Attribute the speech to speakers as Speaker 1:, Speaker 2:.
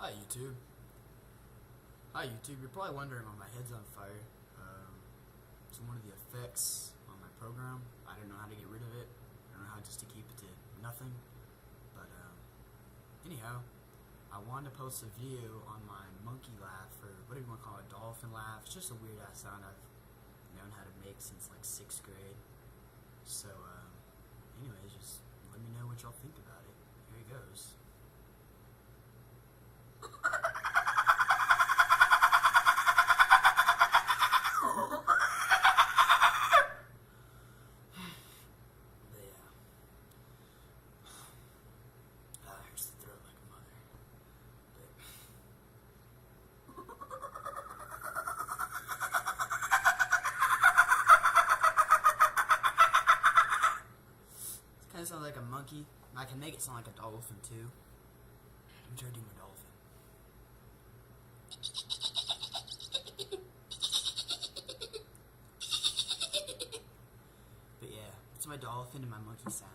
Speaker 1: Hi YouTube. Hi YouTube. You're probably wondering why my head's on fire. It's one of the effects on my program. I don't know how to get rid of it. I don't know how just to keep it to nothing. But anyhow, I wanted to post a video on my monkey laugh, or whatever you want to call it, dolphin laugh. It's just a weird ass sound I've known how to make since like 6th grade. So anyways, just let me know what y'all think about it. Here he goes. Hurts the throat like a mother. It kind of sounds like a monkey. I can make it sound like a dolphin too. Let me try to do my dolphin. But yeah, it's my dolphin and my monkey sound.